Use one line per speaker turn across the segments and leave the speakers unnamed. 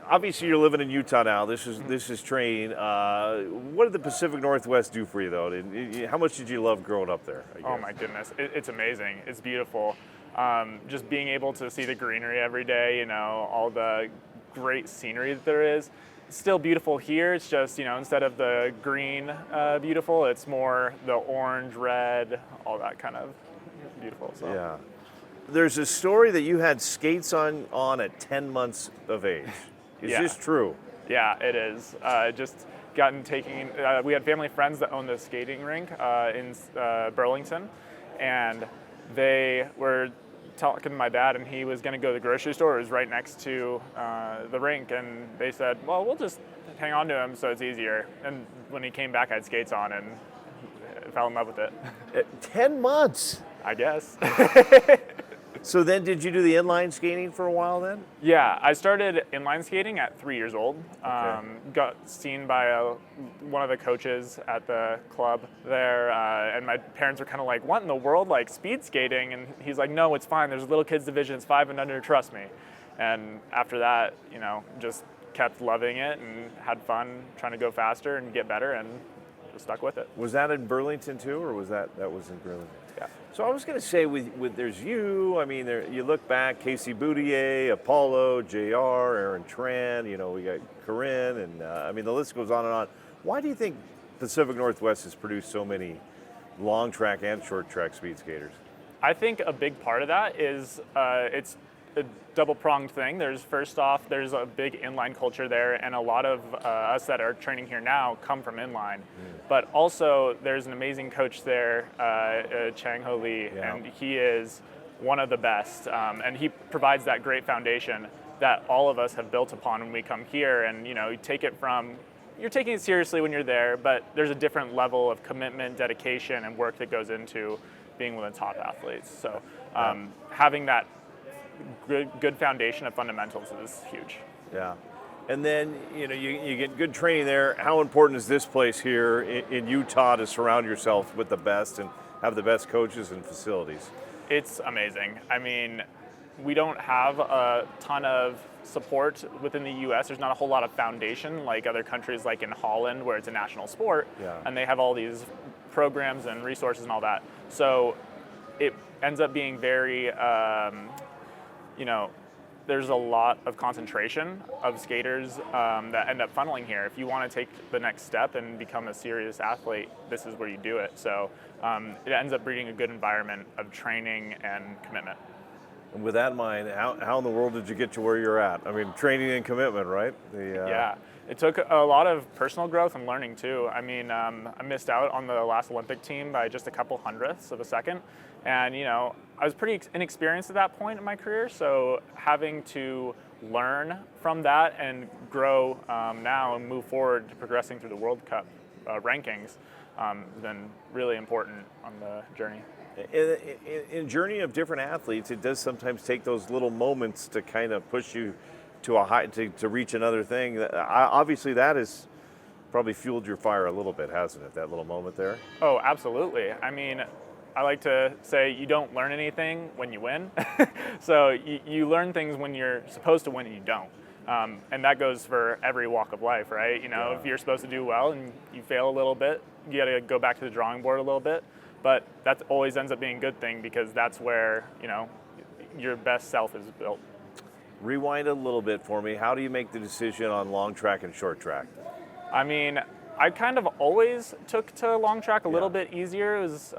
obviously you're living in Utah now. This is training. What did the Pacific Northwest do for you though? How much did you love growing up there?
Oh my goodness, it's amazing. It's beautiful. Just being able to see the greenery every day, all the great scenery that there is. It's still beautiful here. It's just, instead of the green beautiful, it's more the orange, red, all that kind of beautiful. So.
Yeah. There's a story that you had skates on at 10 months of age. Is this true?
Yeah, it is. We had family friends that owned the skating rink in Burlington, and they were talking to my dad, and he was going to go to the grocery store. It was right next to the rink, and they said, well, we'll just hang on to him so it's easier. And when he came back, I had skates on and fell in love with it.
10 months?
I guess.
So then did you do the inline skating for a while then?
Yeah, I started inline skating at 3 years old.
Okay.
Got seen by one of the coaches at the club there, and my parents were kind of like, what in the world, like speed skating? And he's like, no, it's fine. There's a little kids division, it's 5 and under, trust me. And after that, just kept loving it and had fun trying to go faster and get better, and just stuck with it.
Was that in Burlington too, or was that was in Burlington?
Yeah.
So I was going to say, with there's you. I mean, you look back, Casey Boudier, Apolo, JR, Aaron Tran. We got Corinne, and the list goes on and on. Why do you think Pacific Northwest has produced so many long track and short track speed skaters?
I think a big part of that is it's a double-pronged thing. First off, there's a big inline culture there, and a lot of us that are training here now come from inline. But also, there's an amazing coach there, Chang-Ho Lee, and he is one of the best. And he provides that great foundation that all of us have built upon when we come here. And you're taking it seriously when you're there, but there's a different level of commitment, dedication, and work that goes into being one of the top athletes. So having that good foundation of fundamentals is huge.
Yeah. And then, you get good training there. How important is this place here in Utah to surround yourself with the best and have the best coaches and facilities?
It's amazing. I mean, we don't have a ton of support within the U.S. There's not a whole lot of foundation like other countries, like in Holland, where it's a national sport, and they have all these programs and resources and all that. So it ends up being very, there's a lot of concentration of skaters that end up funneling here. If you want to take the next step and become a serious athlete, this is where you do it. So it ends up breeding a good environment of training and commitment.
And with that in mind, how in the world did you get to where you're at? I mean, training and commitment, right?
Yeah, it took a lot of personal growth and learning too. I mean, I missed out on the last Olympic team by just a couple hundredths of a second. And, I was pretty inexperienced at that point in my career, so having to learn from that and grow now and move forward to progressing through the World Cup rankings has been really important on the journey.
In journey of different athletes, it does sometimes take those little moments to kind of push you to a high to reach another thing. Obviously, that has probably fueled your fire a little bit, hasn't it? That little moment there.
Oh, absolutely. I mean, I like to say you don't learn anything when you win. So you learn things when you're supposed to win and you don't. And that goes for every walk of life, right? If you're supposed to do well and you fail a little bit, you got to go back to the drawing board a little bit. But that always ends up being a good thing because that's where, your best self is built.
Rewind a little bit for me. How do you make the decision on long track and short track?
I mean, I kind of always took to long track a little bit easier. It was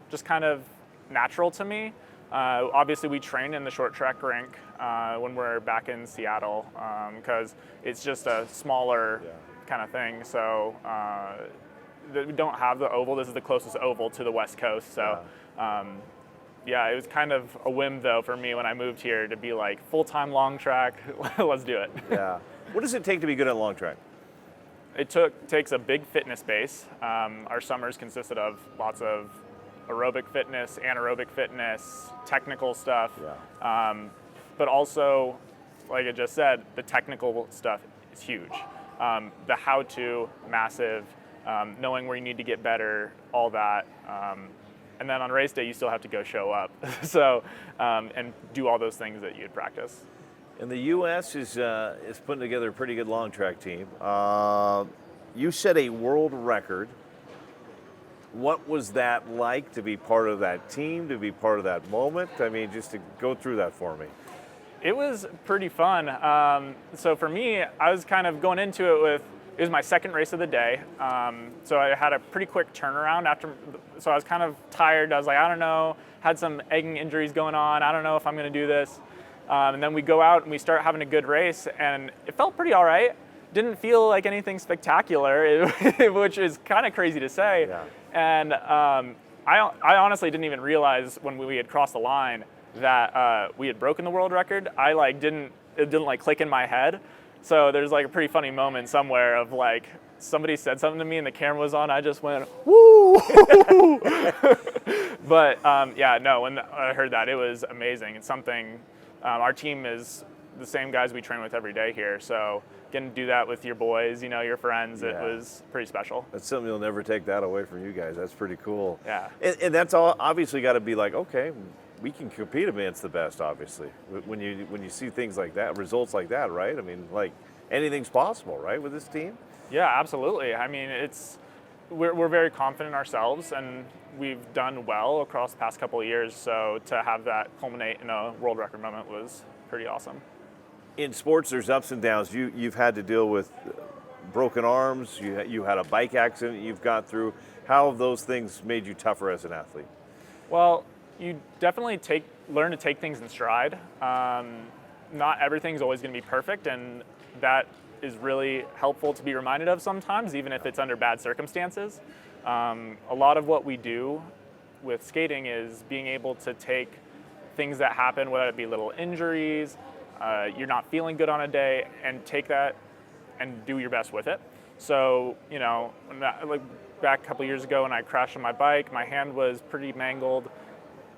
just kind of natural to me. Obviously, we train in the short track rink when we're back in Seattle because it's just a smaller kind of thing. So we don't have the oval. This is the closest oval to the West Coast. So it was kind of a whim though for me when I moved here to be like full-time long track. Let's do it.
Yeah. What does it take to be good at long track?
It takes a big fitness base. Our summers consisted of lots of aerobic fitness, anaerobic fitness, technical stuff. But also, like I just said, the technical stuff is huge. The how-to, massive, knowing where you need to get better, all that. And then on race day, you still have to go show up. So, and do all those things that you'd practice.
And the U.S. is putting together a pretty good long track team. You set a world record. What was that like to be part of that team, to be part of that moment? I mean, just to go through that for me.
It was pretty fun. So for me, I was kind of going into it with, it was my second race of the day. So I had a pretty quick turnaround after, so I was kind of tired. I was like, I don't know, had some egging injuries going on. I don't know if I'm going to do this. And then we go out and we start having a good race, and it felt pretty all right. Didn't feel like anything spectacular, which is kind of crazy to say.
Yeah.
And I honestly didn't even realize when we had crossed the line that we had broken the world record. It didn't like click in my head. So there's like a pretty funny moment somewhere of like somebody said something to me and the camera was on. I just went, woo! But yeah, no, when I heard that, it was amazing. It's something, our team is the same guys we train with every day here. So getting to do that with your boys, your friends, It was pretty special.
That's something you'll never take that away from you guys. That's pretty cool.
Yeah.
And that's all obviously got to be like, okay, we can compete against the best, obviously. When you see things like that, results like that, right? I mean, like anything's possible, right, with this team?
Yeah, absolutely. I mean, we're very confident in ourselves, and we've done well across the past couple of years. So to have that culminate in a world record moment was pretty awesome.
In sports, there's ups and downs. You've had to deal with broken arms. You had a bike accident you've got through. How have those things made you tougher as an athlete?
Well, you definitely learn to take things in stride. Not everything's always going to be perfect, and that is really helpful to be reminded of sometimes, even if it's under bad circumstances. A lot of what we do with skating is being able to take things that happen, whether it be little injuries, you're not feeling good on a day, and take that and do your best with it. So, like back a couple years ago when I crashed on my bike, my hand was pretty mangled.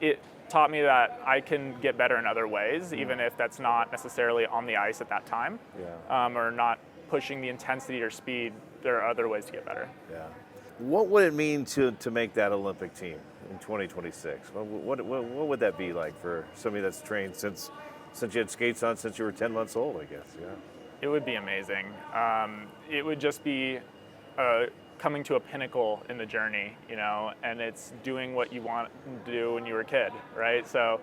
It taught me that I can get better in other ways, even if that's not necessarily on the ice at that time, or not pushing the intensity or speed. There are other ways to get better.
Yeah. What would it mean to make that Olympic team in 2026? What would that be like for somebody that's trained since you had skates on since you were 10 months old, I guess? Yeah.
It would be amazing. It would just be coming to a pinnacle in the journey, and it's doing what you want to do when you were a kid, right? So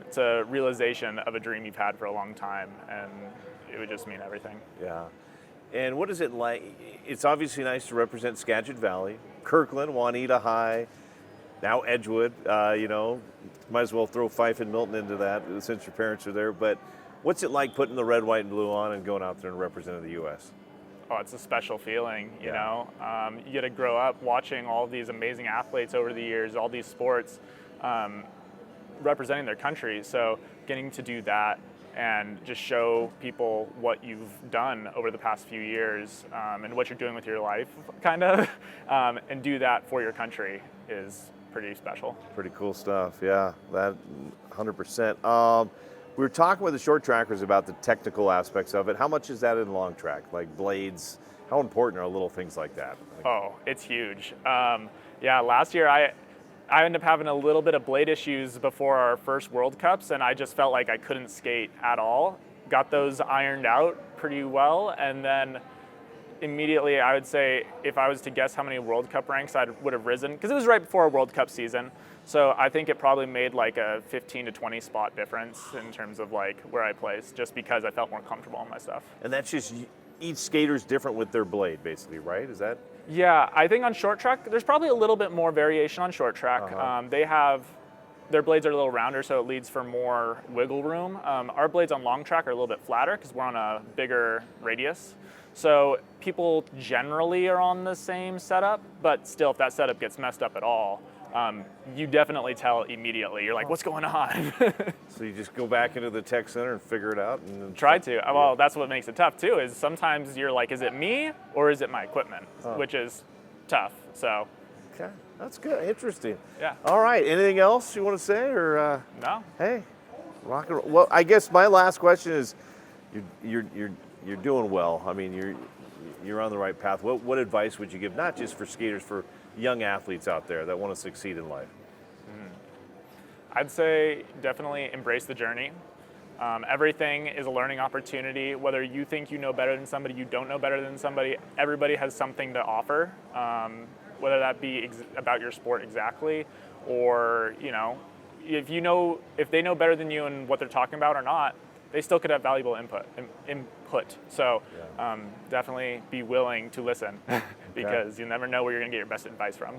it's a realization of a dream you've had for a long time, and it would just mean everything.
Yeah. And what is it like? It's obviously nice to represent Skagit Valley, Kirkland, Juanita High, now Edgewood. Might as well throw Fife and Milton into that since your parents are there. But what's it like putting the red, white, and blue on and going out there and representing the U.S.?
Oh, it's a special feeling, you know. You get to grow up watching all these amazing athletes over the years, all these sports, representing their country. So getting to do that and just show people what you've done over the past few years, and what you're doing with your life, kind of, and do that for your country is pretty special. Pretty
cool stuff, yeah, that 100%. We were talking with the short trackers about the technical aspects of it. How much is that in long track, like blades? How important are little things like that?
Oh, it's huge. Last year I ended up having a little bit of blade issues before our first World Cups, and I just felt like I couldn't skate at all. Got those ironed out pretty well, and then immediately I would say if I was to guess how many World Cup ranks I would have risen, because it was right before a World Cup season. So I think it probably made like a 15 to 20 spot difference in terms of like where I placed, just because I felt more comfortable in my stuff.
And that's just each skater's different with their blade, basically, right? Is that?
Yeah, I think on short track, there's probably a little bit more variation on short track. Their blades are a little rounder, so it leads for more wiggle room. Our blades on long track are a little bit flatter because we're on a bigger radius. So people generally are on the same setup, but still, if that setup gets messed up at all, you definitely tell immediately. You're like, what's going on?
So you just go back into the tech center and figure it out? And
Try to. Yeah. Well, that's what makes it tough, too, is sometimes you're like, is it me or is it my equipment? Which is tough, so.
Okay, that's good. Interesting.
Yeah.
All right, anything else you want to say? Or
No.
Hey, rock and roll. Well, I guess my last question is, you're doing well. I mean, you're on the right path. What advice would you give, not just for skaters, for young athletes out there that want to succeed in life?
I'd say definitely embrace the journey. Everything is a learning opportunity. Whether you think you know better than somebody, you don't know better than somebody, everybody has something to offer, whether that be about your sport exactly, or if they know better than you and what they're talking about or not, they still could have valuable input. So definitely be willing to listen because you never know where you're going to get your best advice from.